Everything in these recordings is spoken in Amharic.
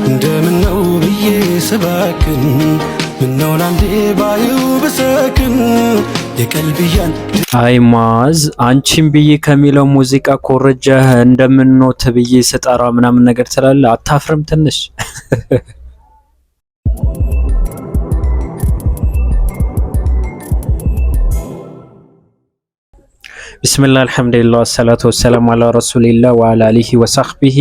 እንደምነው ብዬ ስባክን ምነው ላንዴ ባዩ ብሰክን የቀልብያን አይ ማዝ አንቺን ብዬ ከሚለው ሙዚቃ ኮረጀህ እንደምንኖት ብዬ ስጠራ ምናምን ነገር ትላለህ። አታፍርም ትንሽ? ቢስሚላህ አልሐምዱሊላህ ወሰላቱ ወሰላሙ አላ ረሱሊላህ ወአላ አሊሂ ወሰህቢሂ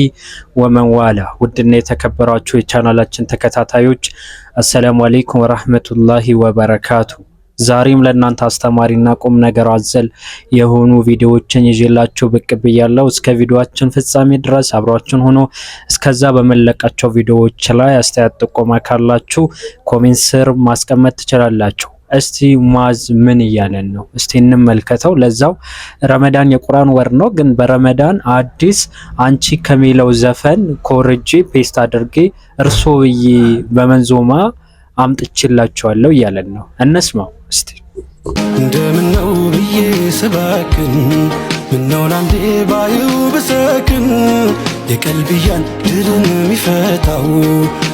ወመን ዋላ። ውድና የተከበራችሁ የቻናላችን ተከታታዮች አሰላሙ አለይኩም ወራህመቱላሂ ወበረካቱ። ዛሬም ለእናንተ አስተማሪና ቁም ነገር አዘል የሆኑ ቪዲዮዎችን ይዤላችሁ ብቅ ብያለሁ። እስከ ቪዲዮአችን ፍጻሜ ድረስ አብራችሁን ሆኖ እስከዛ በመለቃቸው ቪዲዮዎች ላይ አስተያየት ጥቆማ ካላችሁ ኮሜንት ስር ማስቀመጥ ትችላላችሁ። እስቲ ሙአዝ ምን እያለን ነው? እስቲ እንመልከተው። ለዛው ረመዳን የቁርአን ወር ነው፣ ግን በረመዳን አዲስ አንቺ ከሚለው ዘፈን ኮርጄ ፔስት አድርጌ እርሶ ብዬ በመንዞማ አምጥቼላችኋለሁ እያለን ነው። እንስማው እስቲ። እንደምነው ብዬ ስባክን ምነው ላንዴ ባዩ ብሰክን የቀልብያን ድርን የሚፈታው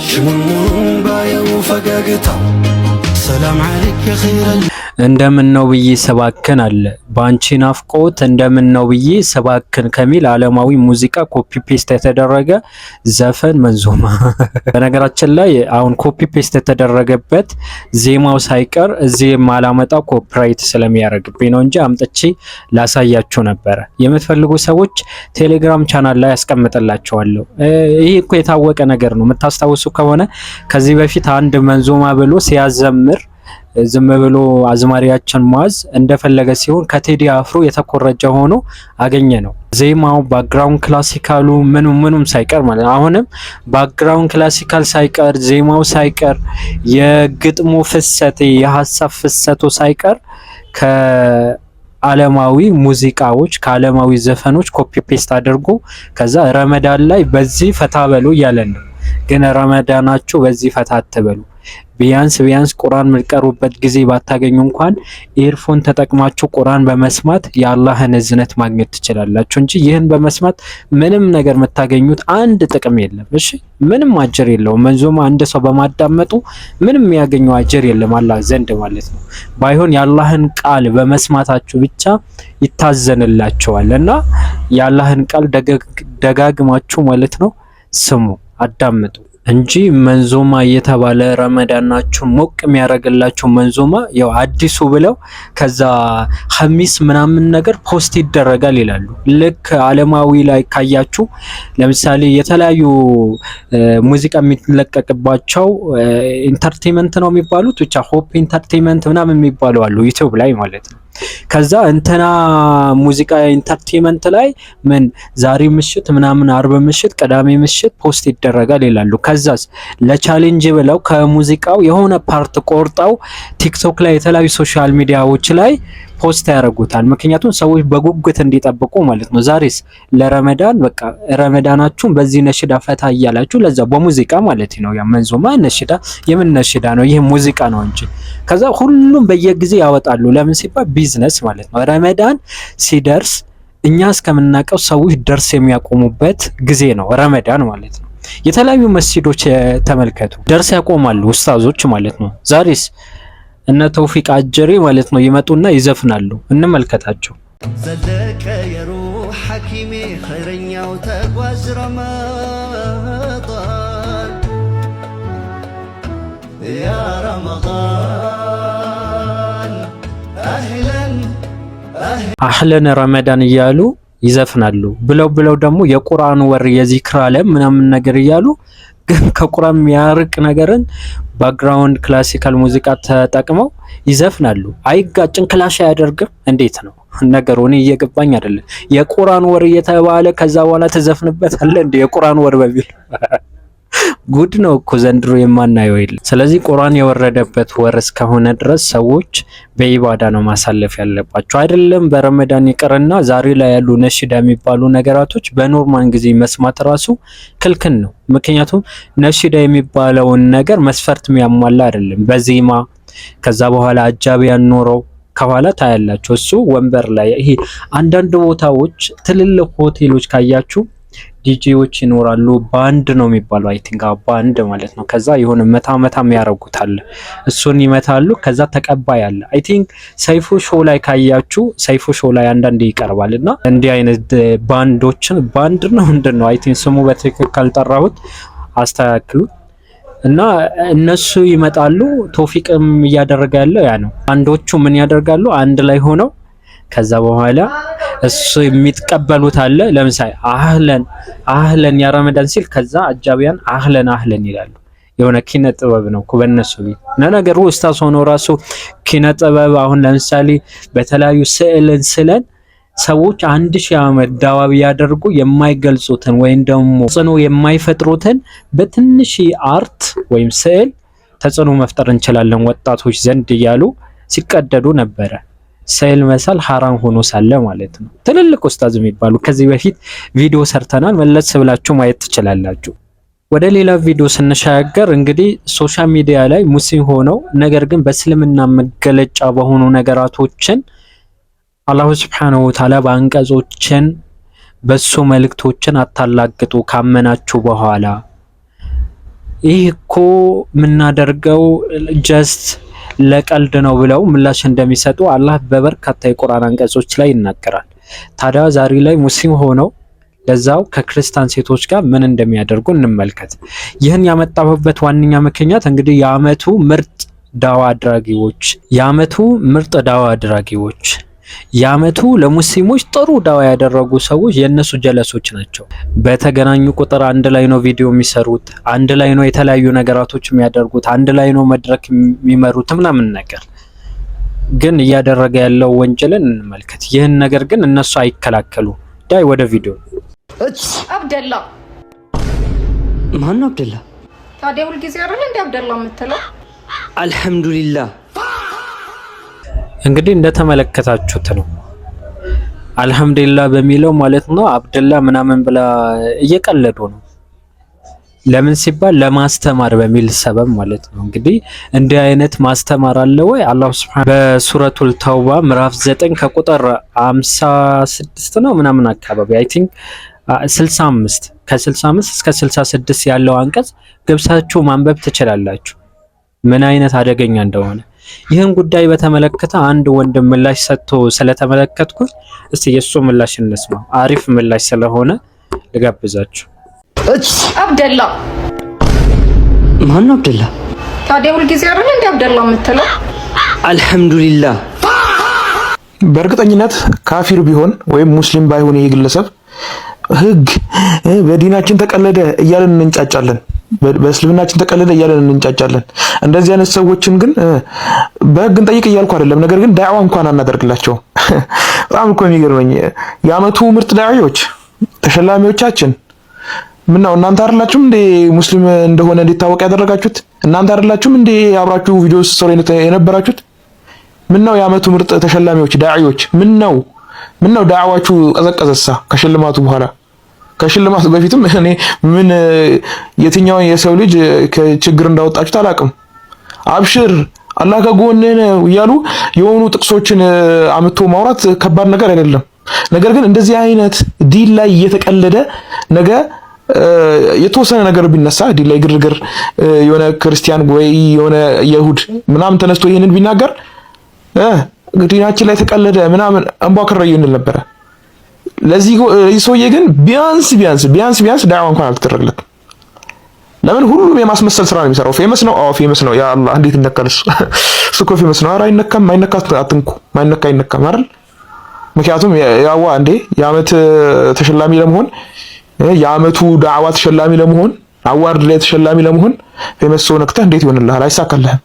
ሽሙሙን ባየው ፈገግታው ሰላም አለይከ ኸይረል እንደምን ነው ብዬ ሰባክን አለ። ባንቺ ናፍቆት እንደምን ነው ብዬ ሰባክን ከሚል ዓለማዊ ሙዚቃ ኮፒ ፔስት የተደረገ ዘፈን መንዞማ። በነገራችን ላይ አሁን ኮፒ ፔስት የተደረገበት ዜማው ሳይቀር እዚህ ማላመጣው ኮፒራይት ስለሚያደርግብኝ ነው እንጂ አምጥቼ ላሳያችሁ ነበረ። የምትፈልጉ ሰዎች ቴሌግራም ቻናል ላይ ያስቀምጥላችኋለሁ። ይሄ እኮ የታወቀ ነገር ነው። የምታስታውሱ ከሆነ ከዚህ በፊት አንድ መንዞማ ብሎ ሲያዘምር ዝም ብሎ አዝማሪያችን ሙአዝ እንደፈለገ ሲሆን ከቴዲ አፍሮ የተኮረጀ ሆኖ አገኘ ነው። ዜማው ባክግራውንድ ክላሲካሉ ምኑም ሳይቀር ማለት ነው። አሁንም ባክግራውንድ ክላሲካል ሳይቀር ዜማው ሳይቀር የግጥሙ ፍሰት የሐሳብ ፍሰቱ ሳይቀር ከዓለማዊ ሙዚቃዎች ከዓለማዊ ዘፈኖች ኮፒ ፔስት አድርጎ ከዛ ረመዳን ላይ በዚህ ፈታ በሉ እያለን ነው። ግን ረመዳናችሁ በዚህ ፈታ አትበሉ። ቢያንስ ቁርአን የምትቀሩበት ጊዜ ባታገኙ እንኳን ኤርፎን ተጠቅማችሁ ቁርአን በመስማት የአላህን እዝነት ማግኘት ትችላላችሁ እንጂ ይህን በመስማት ምንም ነገር የምታገኙት አንድ ጥቅም የለም። እሺ ምንም አጅር የለውም። መንዞማ አንድ ሰው በማዳመጡ ምንም የሚያገኘው አጅር የለም አላህ ዘንድ ማለት ነው። ባይሆን የአላህን ቃል በመስማታችሁ ብቻ ይታዘንላችኋል እና የአላህን ቃል ደጋግማችሁ ማለት ነው ስሙ፣ አዳምጡ እንጂ መንዞማ እየተባለ ረመዳናችሁን ሞቅ የሚያደርግላችሁ መንዞማ ያው አዲሱ ብለው ከዛ ኸሚስ ምናምን ነገር ፖስት ይደረጋል ይላሉ። ልክ ዓለማዊ ላይ ካያችሁ ለምሳሌ የተለያዩ ሙዚቃ የሚለቀቅባቸው ኢንተርቴይንመንት ነው የሚባሉት ብቻ ሆፕ ኢንተርቴይንመንት ምናምን የሚባሉ አሉ ዩቲዩብ ላይ ማለት ነው። ከዛ እንትና ሙዚቃ ኢንተርቴይንመንት ላይ ምን ዛሬ ምሽት ምናምን አርብ ምሽት ቅዳሜ ምሽት ፖስት ይደረጋል ይላሉ። ከዛስ ለቻሌንጅ ብለው ከሙዚቃው የሆነ ፓርት ቆርጠው ቲክቶክ ላይ የተለያዩ ሶሻል ሚዲያዎች ላይ ፖስት ያደርጉታል። ምክንያቱም ሰዎች በጉጉት እንዲጠብቁ ማለት ነው። ዛሬስ ለረመዳን በቃ ረመዳናችሁን በዚህ ነሽዳ ፈታ እያላችሁ ለዛ በሙዚቃ ማለት ነው። ያ መንዞማ ነሽዳ የምን ነሽዳ ነው? ይሄ ሙዚቃ ነው እንጂ ከዛ ሁሉም በየጊዜ ያወጣሉ። ለምን ሲባል ቢዝነስ ማለት ነው። ረመዳን ሲደርስ እኛ እስከምናውቀው ሰዎች ደርስ የሚያቆሙበት ጊዜ ነው ረመዳን ማለት ነው። የተለያዩ መስጂዶች ተመልከቱ፣ ደርስ ያቆማሉ ኡስታዞች ማለት ነው። ዛሬስ እነ ተውፊቅ አጀሬ ማለት ነው ይመጡና ይዘፍናሉ። እንመልከታቸው። ዘለቀ የሩህ ሐኪሜ ኸይረኛው ተጓዝ ረመዳን ያ ረመዳን አህለን ረመዳን እያሉ ይዘፍናሉ። ብለው ደግሞ የቁርአን ወር የዚክር ዓለም ምናምን ነገር እያሉ ግን ከቁርአን የሚያርቅ ነገርን ባክግራውንድ ክላሲካል ሙዚቃ ተጠቅመው ይዘፍናሉ። አይጋጭን? ክላሽ አያደርግም? እንዴት ነው ነገሩ? እኔ እየገባኝ አይደለም። የቁርአን ወር እየተባለ ከዛ በኋላ ተዘፍንበታል እንዴ? የቁርአን ወር በሚል ጉድ ነው እኮ ዘንድሮ የማናየው የለም። ስለዚህ ቁርአን የወረደበት ወር እስከሆነ ድረስ ሰዎች በኢባዳ ነው ማሳለፍ ያለባቸው። አይደለም በረመዳን ይቅርና ዛሬ ላይ ያሉ ነሽዳ የሚባሉ ነገራቶች በኖርማል ጊዜ መስማት ራሱ ክልክል ነው። ምክንያቱም ነሽዳ የሚባለውን ነገር መስፈርት የሚያሟላ አይደለም። በዜማ ከዛ በኋላ አጃቢያን ኖረው ከኋላ ታያላችሁ። እሱ ወንበር ላይ ይሄ አንዳንድ ቦታዎች ትልልቅ ሆቴሎች ካያችሁ ዲጄዎች ይኖራሉ። ባንድ ነው የሚባለው አይ ቲንክ ባንድ ማለት ነው። ከዛ የሆነ መታ ያረጉታል፣ እሱን ይመታሉ። ከዛ ተቀባይ አለ። አይ ቲንክ ሰይፉ ሾው ላይ ካያችሁ ሰይፉ ሾው ላይ አንዳንዴ ይቀርባልና እንዲህ አይነት ባንዶችን ባንድ ነው ምንድነው አይ ቲንክ ስሙ በትክክል ካልጠራሁት አስተካክሉ። እና እነሱ ይመጣሉ። ቶፊቅም እያደረገ ያለው ያ ነው። አንዶቹ ምን ያደርጋሉ? አንድ ላይ ሆነው ከዛ በኋላ እሱ የሚተቀበሉት አለ። ለምሳሌ አህለን ያ ረመዳን ሲል ከዛ አጃቢያን አህለን ይላሉ። የሆነ ኪነ ጥበብ ነው እኮ በእነሱ ቤት ነገሩ። ኡስታዝ ሆኖ ራሱ ኪነ ጥበብ አሁን ለምሳሌ በተለያዩ ስዕልን ሰዎች 1000 ዓመት ዳዋ ቢያደርጉ የማይገልጹትን ወይም ደግሞ ተጽዕኖ የማይፈጥሩትን በትንሽ አርት ወይም ስዕል ተጽዕኖ መፍጠር እንችላለን ወጣቶች ዘንድ እያሉ ሲቀደዱ ነበረ። ስዕል መሳል ሐራም ሆኖ ሳለ ማለት ነው። ትልልቅ ኡስታዝ የሚባሉ ከዚህ በፊት ቪዲዮ ሰርተናል፣ መለስ ብላችሁ ማየት ትችላላችሁ። ወደ ሌላ ቪዲዮ ስንሻገር እንግዲህ ሶሻል ሚዲያ ላይ ሙስሊም ሆነው ነገር ግን በእስልምና መገለጫ በሆኑ ነገራቶችን አላሁ ሱብሓነሁ ወተዓላ በአንቀጾችን በሱ መልእክቶችን አታላግጡ ካመናችሁ በኋላ ይህ እኮ የምናደርገው ጀስት ለቀልድ ነው ብለው ምላሽ እንደሚሰጡ አላህ በበርካታ የቁርአን አንቀጾች ላይ ይናገራል። ታዲያ ዛሬ ላይ ሙስሊም ሆነው ለዛው ከክርስቲያን ሴቶች ጋር ምን እንደሚያደርጉ እንመልከት። ይህን ያመጣሁበት ዋነኛ ምክንያት እንግዲህ የዓመቱ ምርጥ ዳዋ አድራጊዎች የዓመቱ ለሙስሊሞች ጥሩ ዳዋ ያደረጉ ሰዎች የነሱ ጀለሶች ናቸው። በተገናኙ ቁጥር አንድ ላይ ነው ቪዲዮ የሚሰሩት፣ አንድ ላይ ነው የተለያዩ ነገራቶች የሚያደርጉት፣ አንድ ላይ ነው መድረክ የሚመሩት ምናምን ነገር። ግን እያደረገ ያለው ወንጀልን እንመልከት። ይህን ነገር ግን እነሱ አይከላከሉ። ዳይ ወደ ቪዲዮ። አብደላ ማን ነው አብደላ? ታዲያ ሁልጊዜ አይደል እንደ አብደላ የምትለው? አልሐምዱሊላህ። እንግዲህ እንደተመለከታችሁት ነው አልሐምዱሊላህ በሚለው ማለት ነው አብደላ ምናምን ብላ እየቀለዱ ነው። ለምን ሲባል ለማስተማር በሚል ሰበብ ማለት ነው። እንግዲህ እንዲህ አይነት ማስተማር አለ ወይ? አላህ ሱብሃነሁ በሱረቱል ተውባ ምዕራፍ 9 ከቁጥር 56 ነው ምናምን አካባቢ አይ ቲንክ 65 ከ65 እስከ 66 ያለው አንቀጽ ገብሳችሁ ማንበብ ትችላላችሁ ምን አይነት አደገኛ እንደሆነ። ይህን ጉዳይ በተመለከተ አንድ ወንድም ምላሽ ሰጥቶ ስለተመለከትኩኝ እስቲ የሱ ምላሽ እንስማ። አሪፍ ምላሽ ስለሆነ ልጋብዛችሁ። አብደላ ማን ነው አብደላ? ታዲያ ሁልጊዜ አይደል እንደ አብደላ የምትለው? አልሐምዱሊላህ። በእርግጠኝነት ካፊር ቢሆን ወይም ሙስሊም ባይሆን ይሄ ግለሰብ ህግ በዲናችን ተቀለደ እያለን እንንጫጫለን፣ በእስልምናችን ተቀለደ እያለን እንንጫጫለን። እንደዚህ አይነት ሰዎችን ግን በህግ እንጠይቅ እያልኩ አይደለም፣ ነገር ግን ዳዕዋ እንኳን አናደርግላቸው። በጣም እኮ የሚገርመኝ የዓመቱ ምርጥ ዳዕዎች ተሸላሚዎቻችን ምነው እናንተ አይደላችሁም እንዴ ሙስሊም እንደሆነ እንዲታወቅ ያደረጋችሁት? እናንተ አይደላችሁም እንዴ አብራችሁ ቪዲዮ ስትሰሩ የነበራችሁት? ምነው የዓመቱ ምርጥ ተሸላሚዎች ዳዕዎች ምነው ዳዕዋችሁ ቀዘቀዘሳ? ከሽልማቱ በኋላ ከሽልማቱ በፊትም እኔ ምን የትኛውን የሰው ልጅ ከችግር እንዳወጣችሁት አላውቅም። አብሽር አላህ ከጎንህ ነው እያሉ የሆኑ ጥቅሶችን አምጥቶ ማውራት ከባድ ነገር አይደለም። ነገር ግን እንደዚህ አይነት ዲን ላይ እየተቀለደ ነገ የተወሰነ ነገር ቢነሳ ዲን ላይ ግርግር የሆነ ክርስቲያን ወይ የሆነ ይሁድ ምናምን ተነስቶ ይሄንን ቢናገር ዲናችን ላይ ተቀለደ ምናምን እንቧ ከረዩ እንል ነበረ። ለዚህ ሰውዬ ግን ቢያንስ ዳዕዋ እንኳን አልተደረገለትም። ለምን? ሁሉም የማስመሰል ስራ ነው የሚሰራው። ፌመስ ነው፣ አዎ ፌመስ ነው። ያ አላህ እንዴት ይነካልስ? እሱ እኮ ፌመስ ነው። ኧረ አይነካም፣ አትንኩ፣ አይነካም አይደል? ምክንያቱም ያዋ እንዴ የዓመት ተሸላሚ ለመሆን የዓመቱ ዳዕዋ ተሸላሚ ለመሆን አዋርድ ላይ ተሸላሚ ለመሆን ፌመስ ሰው ነክተህ እንዴት ይሆንልሃል? አይሳካልህም።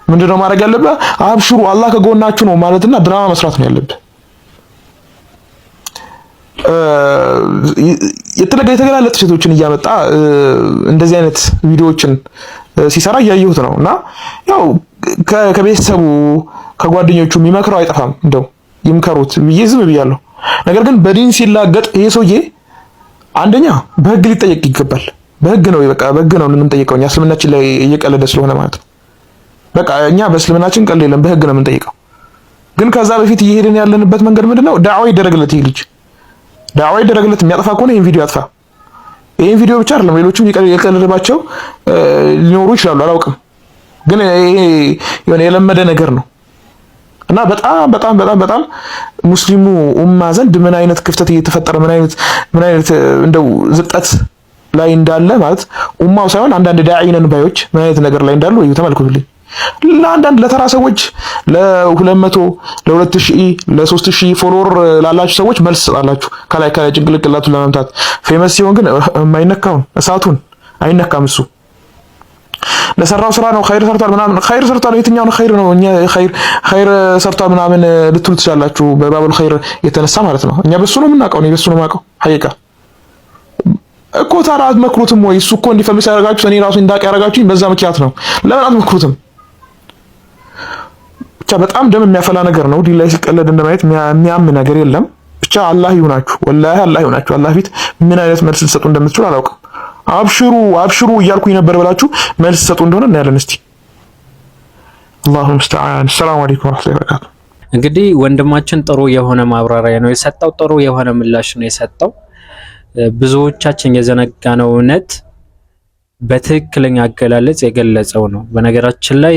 ምንድነው ማድረግ ያለብህ? አብሽሩ አላህ ከጎናችሁ ነው ማለትና ድራማ መስራት ነው ያለብህ። የተገላለጡ ሴቶችን እያመጣ እንደዚህ አይነት ቪዲዮዎችን ሲሰራ እያየሁት ነው። እና ያው ከቤተሰቡ ከጓደኞቹ የሚመክረው አይጠፋም። እንደው ይምከሩት ብዬ ዝም ብያለሁ። ነገር ግን በዲን ሲላገጥ ይሄ ሰውዬ አንደኛ በህግ ሊጠየቅ ይገባል። በህግ ነው የምንጠይቀው። እኛ እስልምናችን ላይ እየቀለደ ስለሆነ ማለት ነው። በቃ እኛ በእስልምናችን ቀልድ የለም፣ በህግ ነው የምንጠይቀው። ግን ከዛ በፊት እየሄድን ያለንበት መንገድ ምንድነው? ዳዕዋ ይደረግለት ይሄ ልጅ ዳዕዋ ይደረግለት። የሚያጠፋ ከሆነ ይሄን ቪዲዮ ያጥፋ። ይሄን ቪዲዮ ብቻ አይደለም ሌሎችም የቀለደባቸው ሊኖሩ ይችላሉ፣ አላውቅም። ግን ይሄ የሆነ የለመደ ነገር ነው እና በጣም በጣም በጣም በጣም ሙስሊሙ ኡማ ዘንድ ምን አይነት ክፍተት እየተፈጠረ ምን አይነት እንደው ዝቅጠት ላይ እንዳለ ማለት ኡማው ሳይሆን አንዳንድ ዳዒ ነን ባዮች ምን አይነት ነገር ላይ እንዳሉ እዩ፣ ተመልከቱልኝ። ለአንዳንድ ለተራ ሰዎች ለ200 ለ2000 ለ3000 ፎሎወር ላላችሁ ሰዎች መልስ ሰጣላችሁ ከላይ ጭንቅላቱን ለመምታት። ፌመስ ሲሆን ግን የማይነካውን እሳቱን አይነካም። እሱ ለሰራው ስራ ነው ኸይር ሰርቷል ምናምን ኸይር ሰርቷል። የትኛው ነው ኸይር ነው? እኛ ኸይር ሰርቷል ምናምን ልትሉ ትችላላችሁ በባቡል ኸይር የተነሳ ማለት ነው። እኛ በሱ ነው የምናውቀው፣ ነው በሱ ነው የማውቀው ሐቂቃ እኮ። ታዲያ አትመክሩትም ወይ? እሱ እኮ እንዲፈምስ ያደርጋችሁ እኔ ራሱ እንዳውቅ ያደርጋችሁኝ በዛ ምክንያት ነው። ለምን አትመክሩትም? ብቻ በጣም ደም የሚያፈላ ነገር ነው። ዲን ላይ ሲቀለድ እንደማየት የሚያም ነገር የለም። ብቻ አላህ ይሁናችሁ፣ ወላሂ አላህ ይሁናችሁ። አላህ ፊት ምን አይነት መልስ ልትሰጡ እንደምትችሉ አላውቅም። አብሽሩ አብሽሩ እያልኩኝ ነበር ብላችሁ መልስ ሰጡ እንደሆነ እናያለን። እስቲ አላሁ ሙስተዓን። ሰላም አለይኩም ወራህመቱላሂ ወበረካቱ። እንግዲህ ወንድማችን ጥሩ የሆነ ማብራሪያ ነው የሰጠው፣ ጥሩ የሆነ ምላሽ ነው የሰጠው። ብዙዎቻችን የዘነጋነው እውነት በትክክለኛ አገላለጽ የገለጸው ነው። በነገራችን ላይ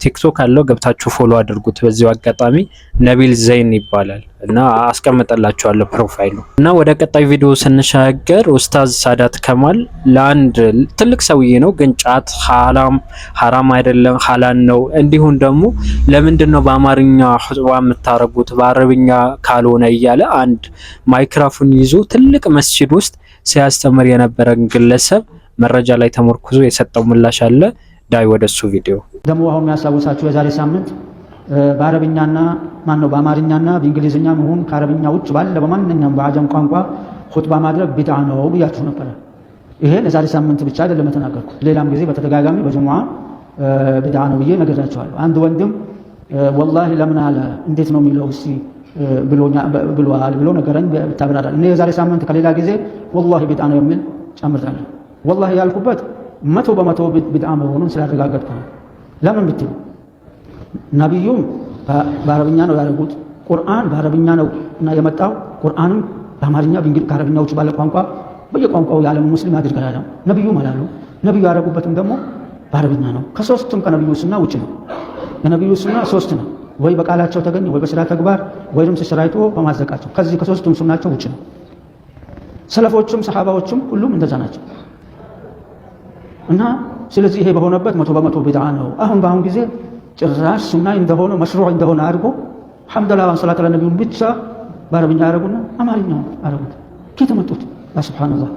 ቲክቶክ አለው፣ ገብታችሁ ፎሎ አድርጉት። በዚሁ አጋጣሚ ነቢል ዘይን ይባላል እና አስቀምጠላችኋለሁ ፕሮፋይሉ። እና ወደ ቀጣይ ቪዲዮ ስንሻገር ኡስታዝ ሳዳት ከማል ለአንድ ትልቅ ሰውዬ ነው፣ ግን ጫት ሐራም አይደለም ሐላል ነው፣ እንዲሁም ደግሞ ለምንድነው በአማርኛ ኹጥባ የምታረጉት በአረብኛ ካልሆነ እያለ አንድ ማይክሮፎን ይዞ ትልቅ መስጂድ ውስጥ ሲያስተምር የነበረን ግለሰብ መረጃ ላይ ተመርኩዞ የሰጠው ምላሽ አለ። ዳይ ወደሱ ቪዲዮ ደሞ አሁን የሚያሳውሳችሁ የዛሬ ሳምንት በአረብኛና በአማርኛና በእንግሊዝኛ መሆን ከአረብኛ ውጭ ባለ በማንኛውም በአጀም ቋንቋ ኹጥባ ማድረግ ቢድዓ ነው ብያችሁ ነበር። ይሄን የዛሬ ሳምንት ብቻ አይደለም ተናገርኩት፣ ሌላም ጊዜ በተደጋጋሚ በጅሙዓ ቢድዓ ነው ብዬ ነግሬያችኋለሁ። አንድ ወንድም ወላሂ ለምን አለ እንዴት ነው የሚለው እስቲ ብሎኛል ብሎ ነገረኝ ብታብራራ። እኔ የዛሬ ሳምንት ከሌላ ጊዜ ወላሂ ቢድዓ ነው የሚል ጨምራለሁ። ወላሂ ያልኩበት 100% ቢድዓ መሆኑን ስላረጋገጥኩ ነው። ለምን ብትሉ ነብዩም በአረብኛ ነው ያደረጉት፣ ቁርአን በአረብኛ ነው እና የመጣው ቁርአንም በአማርኛ ከአረብኛ ውጭ ባለ ቋንቋ በየቋንቋው የዓለም ሙስሊም አድርገናል። ነብዩ ማለት ነብዩ ያደረጉበትም ደግሞ በአረብኛ ነው። ከሶስቱም ከነብዩ ሱና ውጭ ነው። የነብዩ ሱና ሶስት ነው፣ ወይ በቃላቸው ተገኘ፣ ወይ በስራ ተግባር፣ ወይም ሲሰራይቶ በማዘቃቸው። ከዚህ ከሶስቱም ሱናቸው ውጭ ነው። ሰለፎቹም ሰሃባዎቹም ሁሉም እንደዛ ናቸው። እና ስለዚህ ይሄ በሆነበት 100% ቢድዓ ነው። በአሁን ጊዜ ጭራሽ ሱና እንደሆነ መሽሩዕ እንደሆነ አድርጎ ሐምዱሊላህ ወሰላቱ ዐላ ነብዩ ብቻ በአረብኛ ያደረጉና አማርኛው አደረጉት። ከየት መጡት? ያ ሱብሃንአላህ።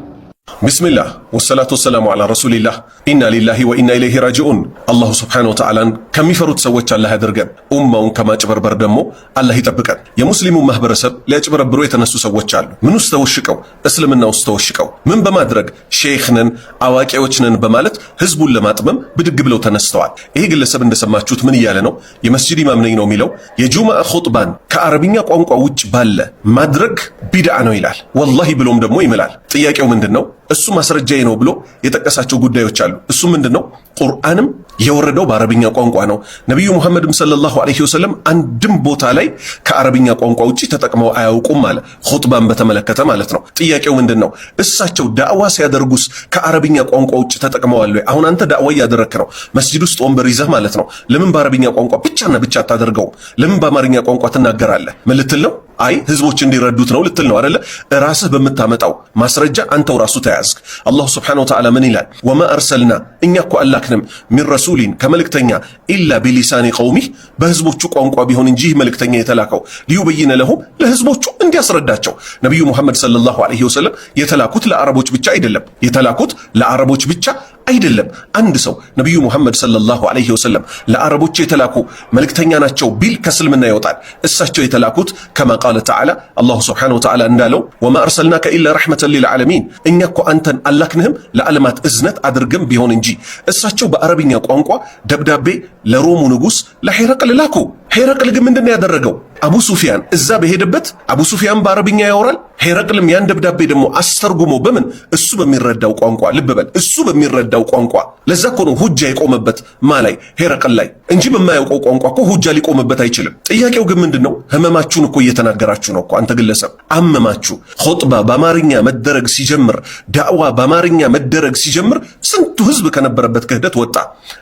ቢስሚላህ ወሰላቱ ወሰላሙ ዐላ ረሱሊላህ ኢና ሊላሂ ወኢና ኢለይሂ ራጂዑን። አላሁ ሱብሓነሁ ወተዓላን ከሚፈሩት ሰዎች አላህ ያድርገን። ኡማውን ከማጭበርበር ደግሞ አላህ ይጠብቀን። የሙስሊሙ ማህበረሰብ ሊያጭበረብሩ የተነሱ ሰዎች አሉ። ምን ውስጥ ተወሽቀው? እስልምና ውስጥ ተወሽቀው ምን በማድረግ ሼክ ነን አዋቂዎች ነን በማለት ህዝቡን ለማጥመም ብድግ ብለው ተነስተዋል። ይሄ ግለሰብ እንደሰማችሁት ምን እያለ ነው? የመስጂድ ኢማም ነኝ ነው የሚለው። የጁምዓ ኹጥባን ከአረብኛ ቋንቋ ውጭ ባለ ማድረግ ቢድዓ ነው ይላል። ወላሂ ብሎም ደግሞ ይምላል። ጥያቄው ምንድነው? እሱ ማስረጃዬ ነው ብሎ የጠቀሳቸው ጉዳዮች አሉ። እሱ ምንድነው? ቁርአንም የወረደው በአረብኛ ቋንቋ ነው። ነብዩ ሙሐመድም ሰለላሁ ዐለይሂ ወሰለም አንድም ቦታ ላይ ከአረብኛ ቋንቋ ውጪ ተጠቅመው አያውቁም ማለት ኹጥባን በተመለከተ ማለት ነው። ጥያቄው ምንድነው? እሳቸው ዳዕዋ ሲያደርጉስ ከአረብኛ ቋንቋ ውጭ ተጠቅመዋል ወይ? አሁን አንተ ዳዕዋ እያደረክ ነው፣ መስጂድ ውስጥ ወንበር ይዘህ ማለት ነው። ለምን በአረብኛ ቋንቋ ብቻና ብቻ አታደርገው? ለምን በአማርኛ ቋንቋ ትናገራለህ? ምን ልትል ነው? አይ ህዝቦች እንዲረዱት ነው ልትል ነው አይደለ? ራስህ በምታመጣው ማስረጃ አንተው ራሱ ተያዝክ። አላሁ ሱብሓነሁ ወተዓላ ምን ይላል? ወማ አርሰልና እኛ እኮ አላክንም ሚን ረሱሊን ከመልእክተኛ ኢላ ቢሊሳኒ ቀውሚህ በህዝቦቹ ቋንቋ ቢሆን እንጂ መልእክተኛ የተላከው ሊዩበይነ ለሁም ለህዝቦቹ እንዲያስረዳቸው። ነቢዩ ሙሐመድ ሰለላሁ ዐለይሂ ወሰለም የተላኩት ለአረቦች ብቻ አይደለም። የተላኩት ለአረቦች ብቻ አይደለም። አንድ ሰው ነቢዩ ሙሐመድ ሰለላሁ ዐለይሂ ወሰለም ለአረቦች የተላኩ መልእክተኛ ናቸው ቢል ከእስልምና ይወጣል። እሳቸው የተላኩት ከማ ቃለ ተዓላ አላሁ ሱብሓነሁ ወተዓላ እንዳለው ወማ አርሰልናከ ኢላ ረሕመተን ሊልዓለሚን እኛ እኮ አንተን አላክንህም ለዓለማት እዝነት አድርገን ቢሆን እንጂ። እሳቸው በአረብኛ ቋንቋ ደብዳቤ ለሮሙ ንጉሥ ለሄረቅል ላኩ። ሄረቅል ግን ምንድን ነው ያደረገው? አቡ ሱፊያን እዛ በሄደበት አቡ ሱፊያን በአረብኛ ያወራል። ሄረቅልም ያን ደብዳቤ ደግሞ አስተርጉሞ በምን እሱ በሚረዳው ቋንቋ ልብ በል እሱ በሚረዳው ቋንቋ። ለዛ እኮ ነው ሁጃ የቆመበት ማላይ ሄረቅል ላይ እንጂ በማያውቀው ቋንቋ እኮ ሁጃ ሊቆምበት አይችልም። ጥያቄው ግን ምንድነው? ህመማችሁን እኮ እየተናገራችሁ ነው እኮ አንተ ግለሰብ አመማችሁ። ኹጥባ በአማርኛ መደረግ ሲጀምር፣ ዳዕዋ በአማርኛ መደረግ ሲጀምር ስንቱ ህዝብ ከነበረበት ክህደት ወጣ።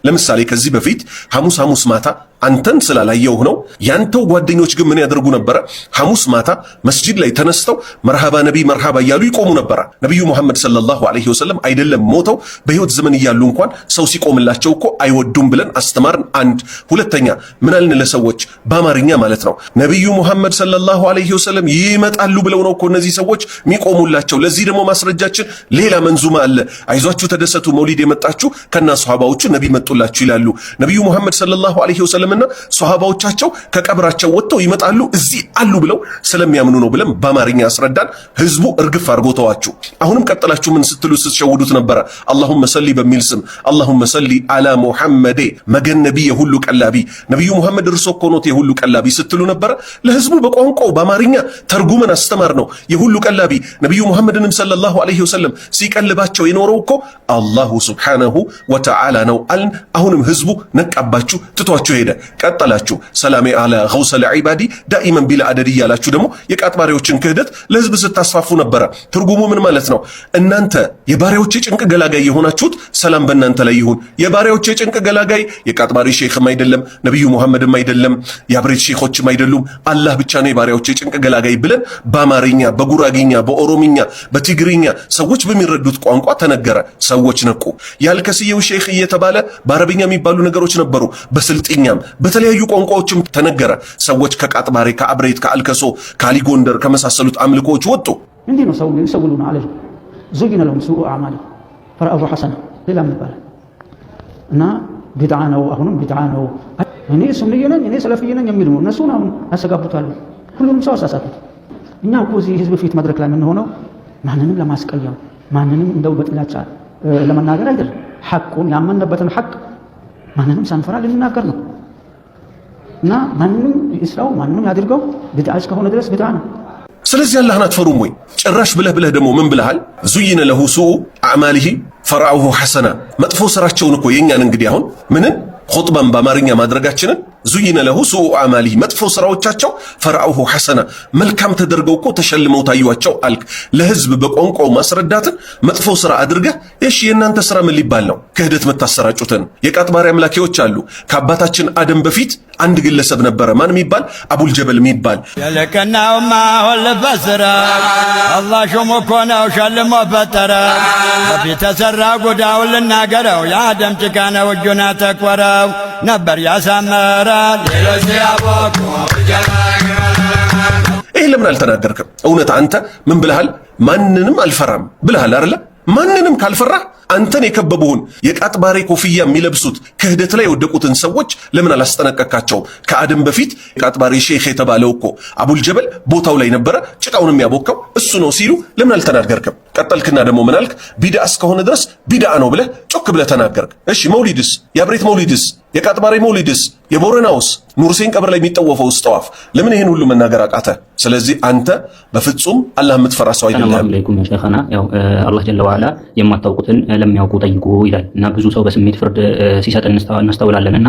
ለምሳሌ ከዚህ በፊት ሐሙስ ማታ አንተን ስላላየው ነው ያንተው ጓደኞች ግን ምን ያደርጉ ነበረ? ሐሙስ ማታ መስጂድ ላይ ተነስተው መርሃባ ነቢ መርሃባ እያሉ ይቆሙ ነበረ። ነብዩ መሐመድ ሰለላሁ ዐለይሂ ወሰለም አይደለም ሞተው በህይወት ዘመን እያሉ እንኳን ሰው ሲቆምላቸው እኮ አይወዱም ብለን አስተማርን። አንድ ሁለተኛ ምን አልን ለሰዎች በአማርኛ ማለት ነው ነብዩ መሐመድ ሰለላሁ ዐለይሂ ወሰለም ይመጣሉ ብለው ነው እኮ እነዚህ ሰዎች የሚቆሙላቸው። ለዚህ ደግሞ ማስረጃችን ሌላ መንዙማ አለ። አይዟችሁ ተደሰቱ፣ መውሊድ የመጣችሁ ከና ሱሐባዎቹ ነቢ መጡላችሁ ይላሉ። ነብዩ መሐመድ ሰለላሁ ዐለይሂ ወሰለም እና ሱሐባዎቻቸው ከቀብራቸው ወጥተው ይመጣሉ እዚህ አሉ ብለው ስለሚያምኑ ነው ብለን በአማርኛ አስረዳን። ህዝቡ እርግፍ አድርጎ ተዋችሁ። አሁንም ቀጥላችሁ ምን ስትሉ ስትሸውዱት ነበረ? አላሁመ ሰሊ በሚል ስም አላሁመ ሰሊ አላ ሙሐመድ መገን ነቢ የሁሉ ቀላቢ ነብዩ ሙሐመድ እርሶ እኮ ኖት የሁሉ ቀላቢ ስትሉ ነበረ። ለህዝቡ በቋንቋው በአማርኛ ተርጉመን አስተማር ነው የሁሉ ቀላቢ። ነብዩ ሙሐመድንም ሰለላሁ ዐለይሂ ወሰለም ሲቀልባቸው የኖረው እኮ አላሁ ሱብሓነሁ ወተዓላ ነው አልን። አሁንም ህዝቡ ነቃባችሁ፣ ትቷችሁ ሄደ። ቀጠላችሁ ሰላሜ አላ ገውሰል ዒባዲ ዳኢመን ቢላ አደድ እያላችሁ ደግሞ የቃጥባሪዎችን ክህደት ለህዝብ ስታስፋፉ ነበረ። ትርጉሙ ምን ማለት ነው? እናንተ የባሪያዎች የጭንቅ ገላጋይ የሆናችሁት ሰላም በእናንተ ላይ ይሁን። የባሪያዎች የጭንቅ ገላጋይ የቃጥባሪ ሼኽም አይደለም፣ ነብዩ ሙሐመድም አይደለም፣ የአብሬት ሼኾችም አይደሉም፣ አላህ ብቻ ነው የባሪያዎች የጭንቅ ገላጋይ ብለን በአማርኛ፣ በጉራጊኛ፣ በኦሮምኛ፣ በትግርኛ ሰዎች በሚረዱት ቋንቋ ተነገረ። ሰዎች ነቁ። ያልከስየው ሼኽ እየተባለ በአረብኛ የሚባሉ ነገሮች ነበሩ። በስልጥኛም በተለያዩ ቋንቋዎችም ተነገረ። ሰዎች ከቃጥባሬ፣ ከአብሬት፣ ከአልከሶ፣ ከአሊጎንደር ከመሳሰሉት አምልኮዎች ወጡ። እንዲህ ነው ሰው ይሰውሉና አለ ዙይነ ለሁም ሱኡ አዕማሊ ፈረአሁ ሐሰና ሌላም ይባላል እና ቢድዓ ነው። አሁንም ቢድዓ ነው። እኔ ሱንዬ ነኝ እኔ ሰለፍዬ ነኝ የሚሉ እነሱን አሁን ያስተጋቡታሉ። ሁሉንም ሰው አሳሳቱት። እኛ እኮ እዚህ ህዝብ ፊት መድረክ ላይ የምንሆነው ማንንም ለማስቀየም ማንንም እንደው በጥላቻ ለመናገር አይደለም። ሐቁን ያመነበትን ሐቅ ማንንም ሳንፈራ ልንናገር ነው እና ማንንም ይስራው ማንንም ያድርገው ቢድዓ እስከሆነ ድረስ ቢድዓ ነው። ስለዚህ አላህን አትፈሩም ወይ? ጭራሽ ብለህ ደግሞ ምን ብለሃል? ዙይነ ለሁ ሱኡ አዕማሊሂ ፈረአሁ ሐሰና። መጥፎ ስራቸውን እኮ የኛን እንግዲህ አሁን ምንን ኹጥባን በአማርኛ ማድረጋችንን ዙይነ ለሁ ሱኡ አዕማሊሂ መጥፎ ስራዎቻቸው ፈረአሁ ሐሰና መልካም ተደርገው እኮ ተሸልመው ታዩዋቸው አልክ። ለህዝብ በቋንቋው ማስረዳትን መጥፎ ስራ አድርገህ እሺ የእናንተ ስራ ምን ሊባል ነው? ክህደት መታሰራጩትን የቃጥባሪ አምላኪዎች አሉ። ከአባታችን አደም በፊት አንድ ግለሰብ ነበረ። ማን የሚባል? አቡል ጀበል የሚባል የለቀናውማ ሁል ፈስረ አላህ ሹም እኮ ነው ሸልሞ ፈጠረ። በፊት ተሰራ ጉዳውን ልናገረው የአደም ጭቃ ነው እጁን አተኮረው ነበር ያሳመረ ሌሎች ያቦኩ። ይህ ለምን አልተናገርክም? እውነት አንተ ምን ብለሃል? ማንንም አልፈራም ብለሃል አይደለ? ማንንም ካልፈራህ አንተን የከበቡህን የቃጥባሬ ኮፍያ የሚለብሱት ክህደት ላይ የወደቁትን ሰዎች ለምን አላስጠነቀካቸውም? ከአደም በፊት ቃጥባሬ ሼኽ የተባለው እኮ አቡል ጀበል ቦታው ላይ ነበረ፣ ጭቃውን የሚያቦካው እሱ ነው ሲሉ ለምን አልተናገርክም? ቀጠልክና ደግሞ ምን አልክ? ቢድዓ እስከሆነ ድረስ ቢድዓ ነው ብለህ ጮክ ብለህ ተናገርክ። እሺ መውሊድስ? የአብሬት መውሊድስ? የቃጥባሬ መውሊድስ? የቦረናውስ? ኑር ሁሴን ቀብር ላይ የሚጠወፈው ጠዋፍ ለምን ይሄን ሁሉ መናገር አቃተ? ስለዚህ አንተ በፍጹም አላህ የምትፈራ ሰው አይደለም። ሰላም አለይኩም ሸይኻና። ያው አላህ ጀለ ወዐላ የማታውቁትን ለሚያውቁ ጠይቁ ይላል እና ብዙ ሰው በስሜት ፍርድ ሲሰጥ እናስተውላለን እና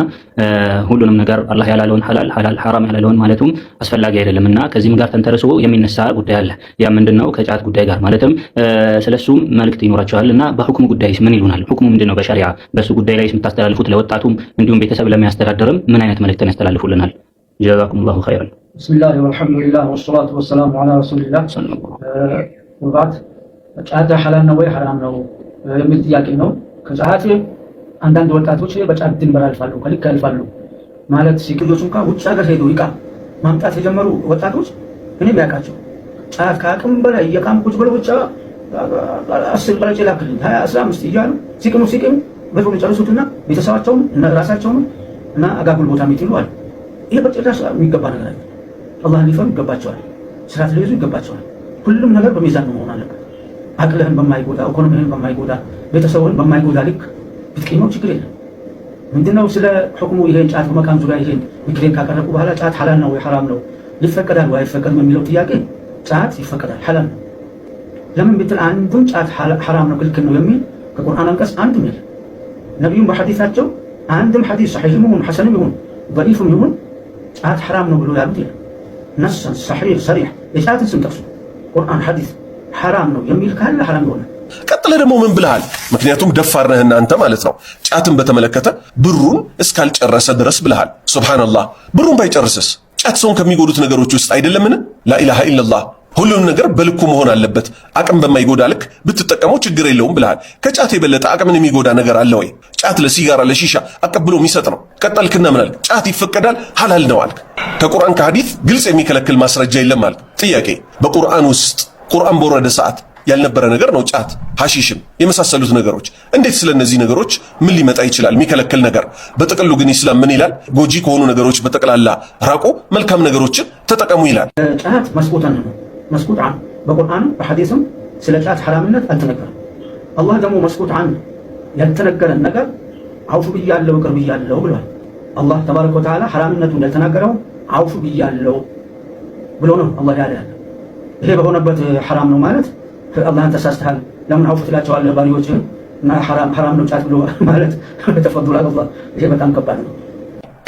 ሁሉንም ነገር አላህ ያላለውን ሐላል ሐራም ያላለውን ማለቱም አስፈላጊ አይደለም እና ከዚህም ጋር ተንተርሶ የሚነሳ ጉዳይ አለ። ያ ምንድነው? ከጫት ጉዳይ ጋር ማለትም ስለሱም መልእክት ይኖራቸዋል እና በሁክሙ ጉዳይስ ምን ይሉናል? ሁክሙ ምንድነው? በሸሪዓ በሱ ጉዳይ ላይ የምታስተላልፉት ለወጣቱም እንዲሁም ቤተሰብ ለሚያስተዳድርም ምን አይነት መልእክትን ያስተላልፉልናል? ጀዛኩሙላሁ ኸይረን። ቢስሚላህ ወልሐምዱሊላህ ወሰላቱ ወሰላሙ ዐላ ረሱሊላህ። ወባዕድ ጫት ሐላል ነው ወይ ሐራም ነው የሚል ጥያቄ ነው። ከጫት አንዳንድ ወጣቶች በጫት ድንበር ያልፋሉ፣ ከልክ ያልፋሉ ማለት ሲቅዶች እንኳን ውጭ ሀገር ሄዶ ይቃ ማምጣት የጀመሩ ወጣቶች እኔ ቢያውቃቸው ጫት ከአቅም በላይ የቃም ቁጭ ብለው ብቻ 10 ቀረጭ ላክልኝ 20 15 እያሉ ሲቅሙ በቶሎ ጨርሱትና ቤተሰባቸውን እና ራሳቸውን እና አጋጉል ቦታ የሚጥሉ አሉ። ይሄ በጭራሽ የሚገባ ነገር አይደለም። አላህን ሊፈሩ ይገባቸዋል። ስርዓት ሊይዙ ይገባቸዋል። ሁሉም ነገር በሚዛን መሆን አለበት። አቅልህን በማይጎዳ ኢኮኖሚህን በማይጎዳ ቤተሰብህን በማይጎዳ ልክ ብትቀመው ችግር የለም። ምንድነው ስለ ሁክሙ ይሄን ጫት በመቃም ዙሪያ ይሄን ምክሬን ካቀረብኩ በኋላ ጫት ሐላል ነው ወይ ሐራም ነው ይፈቀዳል ወይ አይፈቀድም የሚለው ጥያቄ ጫት ይፈቀዳል ሐላል ነው። ለምን ብትል አንዱን ጫት ሐራም ነው ክልክል ነው የሚል ከቁርአን አንቀጽ አንድም የለም። ነብዩም በሐዲሳቸው አንድም ሐዲስ ሰሒህም ይሁን ሐሰንም ይሁን ضعيفም ይሁን ጫት ሐራም ነው ብሎ ያሉት የለም። ነሰን ሰሒህ ሰሪሕ የጫትን ስም ጠቅሱ ቁርአን ሐዲስ ሐራም ነው የሚል ካለ ሐራም ይሆናል። ቀጥለ ደግሞ ምን ብለሃል? ምክንያቱም ደፋር ነህና አንተ ማለት ነው። ጫትን በተመለከተ ብሩን እስካልጨረሰ ድረስ ብለሃል። ሱብሃንአላህ ብሩን ባይጨርስስ? ጫት ሰውን ከሚጎዱት ነገሮች ውስጥ አይደለምን? ላኢላሃ ኢላላህ ሁሉም ነገር በልኩ መሆን አለበት። አቅም በማይጎዳ ልክ ብትጠቀመው ችግር የለውም ብለሃል። ከጫት የበለጠ አቅምን የሚጎዳ ነገር አለ ወይ? ጫት ለሲጋራ ለሺሻ አቀብሎ የሚሰጥ ነው። ቀጠልክና ምን አልክ? ጫት ይፈቀዳል ሐላል ነው አልክ። ከቁርአን ከሐዲስ ግልጽ የሚከለክል ማስረጃ የለም አልክ። ጥያቄ በቁርአን ውስጥ ቁርአን በወረደ ሰዓት ያልነበረ ነገር ነው ጫት፣ ሐሺሽም የመሳሰሉት ነገሮች። እንዴት ስለነዚህ ነገሮች ምን ሊመጣ ይችላል? የሚከለክል ነገር። በጥቅሉ ግን ኢስላም ምን ይላል? ጎጂ ከሆኑ ነገሮች በጠቅላላ ራቁ፣ መልካም ነገሮችን ተጠቀሙ ይላል። ጫት መስቁጣን ነው መስቁጥ አን በቁርአን በሐዲስም ስለ ጫት ሐራምነት አልተነገረም። አላህ ደግሞ መስቁጥ አን ያልተነገረን ነገር አውፉ ብያለሁ ቅርብ ብያለሁ ብሏል። አላህ ተባረከ ወተዓላ ሐራምነቱን ያልተናገረው አውፉ ብያለሁ ብሎ ነው አላህ ያለ። ይሄ በሆነበት ሐራም ነው ማለት አላህን ተሳስተሃል ለምን አውፉ ትላቸዋለህ ባሪዎችህ እና ሐራም ነው ጫት ብሎ ማለት ተፈضل አላህ። ይሄ በጣም ከባድ ነው።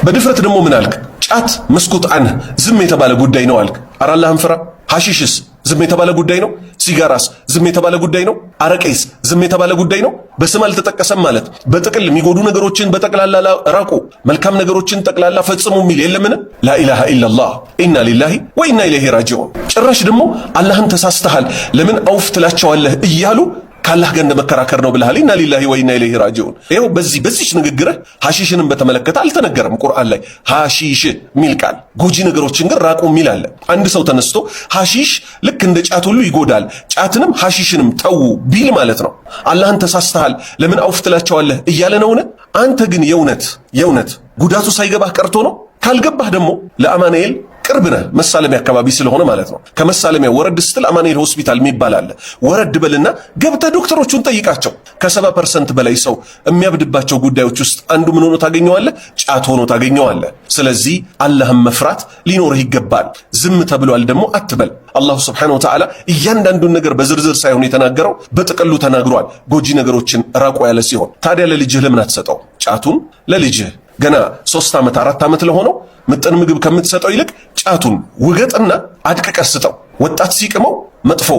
በድፍረት ደግሞ ምን አልክ? ጫት መስኩት አንህ ዝም የተባለ ጉዳይ ነው አልክ። ኧረ አላህን ፍራ። ሐሺሽስ ዝም የተባለ ጉዳይ ነው። ሲጋራስ ዝም የተባለ ጉዳይ ነው። አረቄስ ዝም የተባለ ጉዳይ ነው። በስም አልተጠቀሰም ማለት በጥቅል የሚጎዱ ነገሮችን በጠቅላላ ራቁ፣ መልካም ነገሮችን ጠቅላላ ፈጽሙ የሚል የለምን? ላኢላሃ ኢላላህ ኢና ሊላሂ ወኢና ኢለይሂ ራጂዑን። ጭራሽ ደግሞ አላህን ተሳስተሃል ለምን አውፍ ትላቸዋለህ እያሉ ካላህ ጋር እንደመከራከር ነው ብለሃል። ኢና ሊላሂ ወኢና ኢለይሂ ራጂዑን። ይኸው በዚህች ንግግርህ ሐሺሽንም በተመለከተ አልተነገረም ቁርአን ላይ ሐሺሽ ሚል ቃል። ጎጂ ነገሮችን ግን ራቁ ሚል አለ። አንድ ሰው ተነስቶ ሐሺሽ ልክ እንደ ጫት ሁሉ ይጎዳል፣ ጫትንም ሐሺሽንም ተዉ ቢል ማለት ነው አላህን ተሳስተሃል ለምን አውፍ ትላቸዋለህ እያለ ነውን? አንተ ግን የእውነት ጉዳቱ ሳይገባህ ቀርቶ ነው? ካልገባህ ደግሞ ለአማኑኤል ቅርብ ነህ፣ መሳለሚያ አካባቢ ስለሆነ ማለት ነው። ከመሳለሚያ ወረድ ስትል አማኑኤል ሆስፒታል የሚባል አለ። ወረድ በልና ገብተህ ዶክተሮቹን ጠይቃቸው። ከ70% በላይ ሰው የሚያብድባቸው ጉዳዮች ውስጥ አንዱ ምን ሆኖ ታገኘዋለህ? ጫት ሆኖ ታገኘዋለህ። ስለዚህ አላህን መፍራት ሊኖርህ ይገባል። ዝም ተብሏል ደግሞ አትበል። አላሁ ስብሓነሁ ወተዓላ እያንዳንዱን ነገር በዝርዝር ሳይሆን የተናገረው በጥቅሉ ተናግሯል። ጎጂ ነገሮችን ራቁ ያለ ሲሆን ታዲያ ለልጅህ ለምን አትሰጠው? ጫቱን ለልጅህ ገና 3 ዓመት 4 ዓመት ለሆነው ምጥን ምግብ ከምትሰጠው ይልቅ ጫቱን ውገጥና አድቅቀህ ስጠው። ወጣት ሲቅመው መጥፎ፣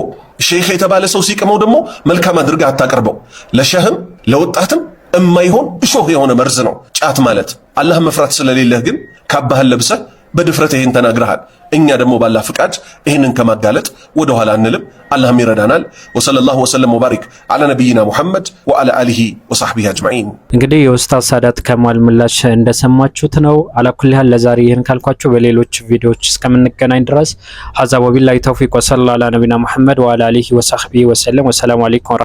ሼህ የተባለ ሰው ሲቅመው ደግሞ መልካም አድርገህ አታቀርበው። ለሸህም ለወጣትም እማይሆን እሾህ የሆነ መርዝ ነው ጫት ማለት። አላህ መፍራት ስለሌለህ ግን ካባህን ለብሰህ በድፍረት ይሄን ተናግረሃል። እኛ ደግሞ ባላህ ፍቃድ ይሄንን ከማጋለጥ ወደ ኋላ አንልም። አላህም ይረዳናል። ወሰለላሁ ወሰለም ወባሪክ አላ ነቢይና ሙሐመድ ወአላ አሊሂ ወሰህቢሂ አጅማዒን። እንግዲህ የኡስታዝ ሳዳት ከማል ምላሽ እንደሰማችሁት ነው። አላኩልህ ለዛሬ ይህን ካልኳችሁ በሌሎች ቪዲዮዎች እስከምንገናኝ ድረስ ሀዛ ወቢላሂ ተውፊቅ ወሰለላሁ ዐላ ነቢይና ሙሐመድ ወአላ አሊሂ ወሰህቢሂ ወሰለም። ወሰላሙ አለይኩም